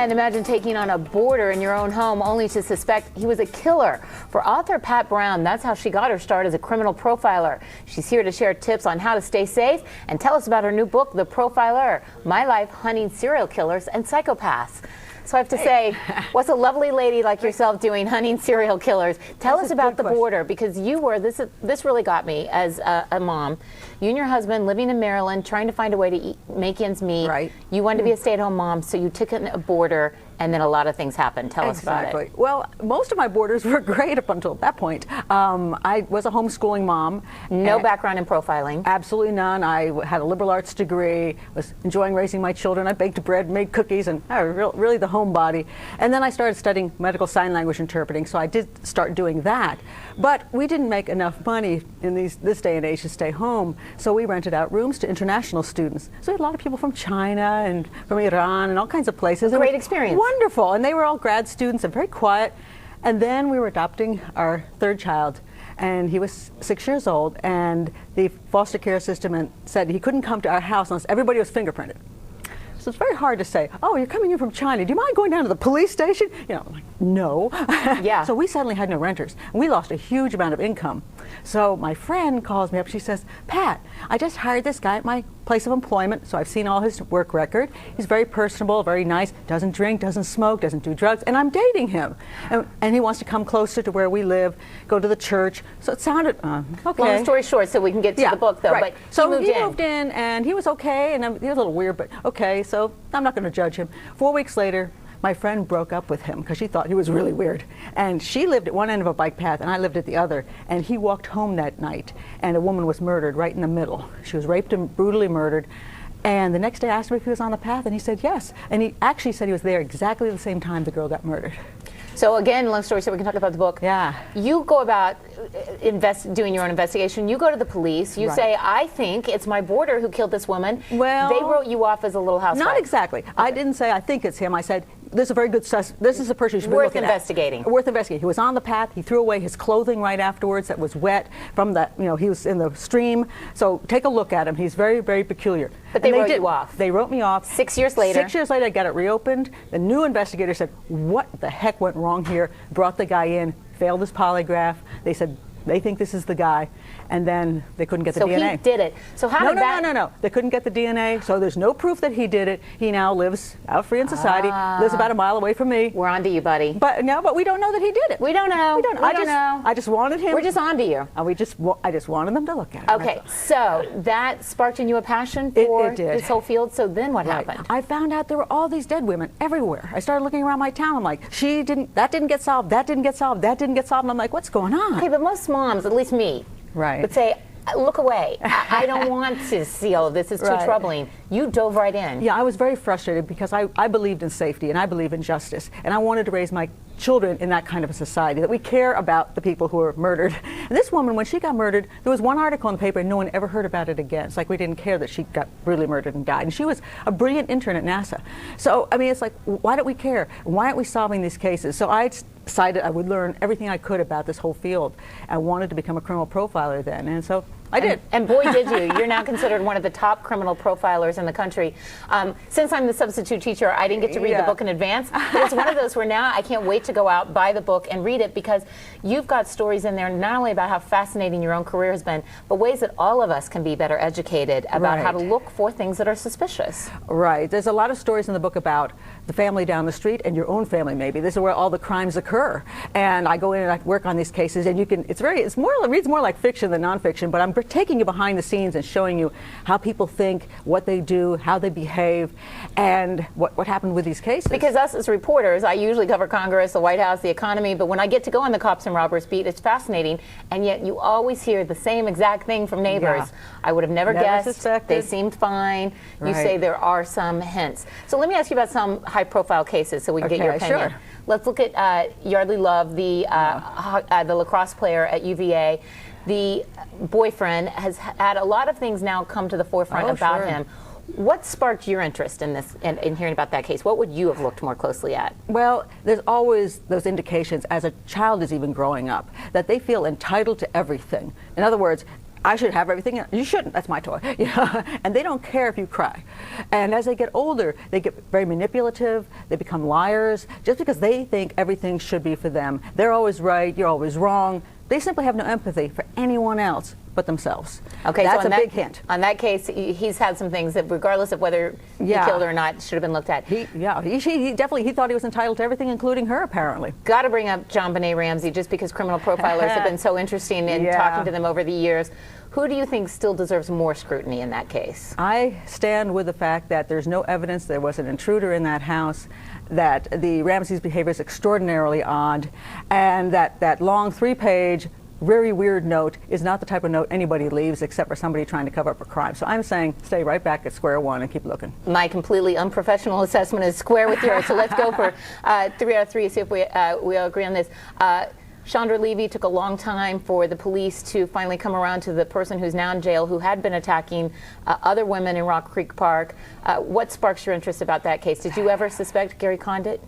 And imagine taking on a boarder in your own home only to suspect he was a killer. For author Pat Brown, that's how she got her start as a criminal profiler. She's here to share tips on how to stay safe and tell us about her new book, The Profiler, My Life Hunting Serial Killers and Psychopaths. So I have to say, what's a lovely lady like yourself doing hunting serial killers? Tell us about the boarder, because you were, this really got me as a mom. You and your husband living in Maryland, trying to find a way to make ends meet. Right. You wanted to be a stay-at-home mom, so you took in a boarder, and then a lot of things happened. Tell us about it. Well, most of my boarders were great up until that point. I was a homeschooling mom. No background in profiling? Absolutely none. I had a liberal arts degree, was enjoying raising my children. I baked bread, made cookies, and really the homebody. And then I started studying medical sign language interpreting, so I did start doing that. But we didn't make enough money in this day and age to stay home, so we rented out rooms to international students. So we had a lot of people from China and from Iran and all kinds of places. Great experience. Wonderful, and they were all grad students and very quiet. And then we were adopting our third child, and he was 6 years old, and the foster care system said he couldn't come to our house unless everybody was fingerprinted. So it's very hard to say, oh, you're coming in from China. Do you mind going down to the police station? You know, I'm like, no. Yeah. So we suddenly had no renters, and we lost a huge amount of income. So my friend calls me up. She says, Pat, I just hired this guy at my place of employment, so I've seen all his work record. He's very personable, very nice, doesn't drink, doesn't smoke, doesn't do drugs, and I'm dating him. And he wants to come closer to where we live, go to the church. So it sounded, okay. Long story short, so we can get to the book, though. Right. But so he moved in, and he was okay, and he was a little weird, but okay, so I'm not going to judge him. 4 weeks later, my friend broke up with him because she thought he was really weird. And she lived at one end of a bike path, and I lived at the other. And he walked home that night, and a woman was murdered right in the middle. She was raped and brutally murdered. And the next day I asked him if he was on the path, and he said yes. And he actually said he was there exactly the same time the girl got murdered. So again, long story, so we can talk about the book. Yeah. You go about doing your own investigation. You go to the police. You say, I think it's my boarder who killed this woman. Well, they wrote you off as a little housewife. Not exactly. Okay. I didn't say I think it's him. I said, this is a very good this is a person you should be worth looking investigating. At. Worth investigating. He was on the path. He threw away his clothing right afterwards that was wet from the, he was in the stream. So take a look at him. He's very, very peculiar. But they wrote you off. They wrote me off. 6 years later. 6 years later, I got it reopened. The new investigator said, what the heck went wrong here? Brought the guy in, failed his polygraph. They said, they think this is the guy, and then they couldn't get the DNA. So he did it. So how did that? No. They couldn't get the DNA, so there's no proof that he did it. He now lives out free in society, lives about a mile away from me. We're on to you, buddy. But we don't know that he did it. We don't know. We don't know. I just wanted him. We're just on to you. And I just wanted them to look at it. Okay, so that sparked in you a passion for it did. this whole field. So then what happened? I found out there were all these dead women everywhere. I started looking around my town. I'm like, that didn't get solved, that didn't get solved, that didn't get solved. And I'm like, what's going on? Okay, but most moms, at least me, would say, look away. I don't want to see all of this. It's too troubling. You dove right in. Yeah, I was very frustrated because I believed in safety and I believe in justice. And I wanted to raise my children in that kind of a society, that we care about the people who are murdered. And this woman, when she got murdered, there was one article in the paper and no one ever heard about it again. It's like we didn't care that she got brutally murdered and died. And she was a brilliant intern at NASA. So, I mean, it's like, why don't we care? Why aren't we solving these cases? So I decided I would learn everything I could about this whole field. I wanted to become a criminal profiler then, and so I did. And boy, did you. You're now considered one of the top criminal profilers in the country. Since I'm the substitute teacher, I didn't get to read the book in advance, but it's one of those where now I can't wait to go out, buy the book, and read it, because you've got stories in there not only about how fascinating your own career has been, but ways that all of us can be better educated about how to look for things that are suspicious. Right. There's a lot of stories in the book about the family down the street and your own family maybe. This is where all the crimes occur. And I go in and I work on these cases, and it reads more like fiction than nonfiction, but I'm taking you behind the scenes and showing you how people think, what they do, how they behave, and what happened with these cases. Because us as reporters, I usually cover Congress, the White House, the economy, but when I get to go on the cops and robbers beat, it's fascinating, and yet you always hear the same exact thing from neighbors. Yeah. I would have never guessed. Suspected. They seemed fine. You say there are some hints. So let me ask you about some high-profile cases so we can get your opinion. Sure. Let's look at Yardley Love, the lacrosse player at UVA. The boyfriend has had a lot of things now come to the forefront about him. What sparked your interest in this, in hearing about that case? What would you have looked more closely at? Well, there's always those indications as a child is even growing up that they feel entitled to everything. In other words, I should have everything. You shouldn't. That's my toy. And they don't care if you cry. And as they get older, they get very manipulative. They become liars just because they think everything should be for them. They're always right. You're always wrong. They simply have no empathy for anyone else but themselves. Okay, that's so a big hint. On that case, he's had some things that, regardless of whether he killed her or not, should have been looked at. He definitely thought he was entitled to everything, including her, apparently. Got to bring up John Benet Ramsey, just because criminal profilers have been so interesting in talking to them over the years. Who do you think still deserves more scrutiny in that case? I stand with the fact that there's no evidence there was an intruder in that house, that the Ramsey's behavior is extraordinarily odd, and that long 3-page very weird note is not the type of note anybody leaves except for somebody trying to cover up a crime. So I'm saying stay right back at square one and keep looking. My completely unprofessional assessment is square with yours. So let's go for 3 out of 3, see if we all agree on this. Chandra Levy, took a long time for the police to finally come around to the person who's now in jail, who had been attacking other women in Rock Creek Park. What sparks your interest about that case? Did you ever suspect Gary Condit?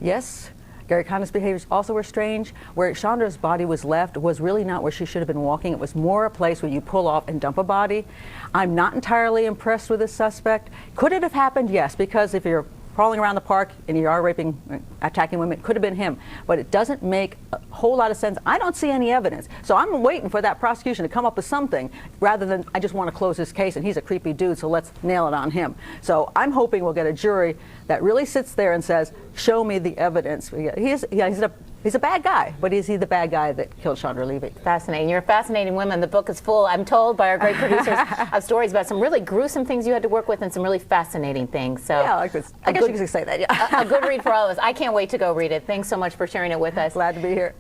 Yes. Gary Condit's behaviors also were strange. Where Chandra's body was left was really not where she should have been walking. It was more a place where you pull off and dump a body. I'm not entirely impressed with this suspect. Could it have happened? Yes, because if you're crawling around the park and you are attacking women, it could have been him. But it doesn't make a whole lot of sense. I don't see any evidence. So I'm waiting for that prosecution to come up with something rather than I just want to close this case and he's a creepy dude, so let's nail it on him. So I'm hoping we'll get a jury that really sits there and says, show me the evidence. He's a bad guy, but is he the bad guy that killed Chandra Levy? Fascinating. You're a fascinating woman. The book is full, I'm told, by our great producers, of stories about some really gruesome things you had to work with and some really fascinating things. So yeah, I guess you could say that, yeah. A good read for all of us. I can't wait to go read it. Thanks so much for sharing it with us. Glad to be here.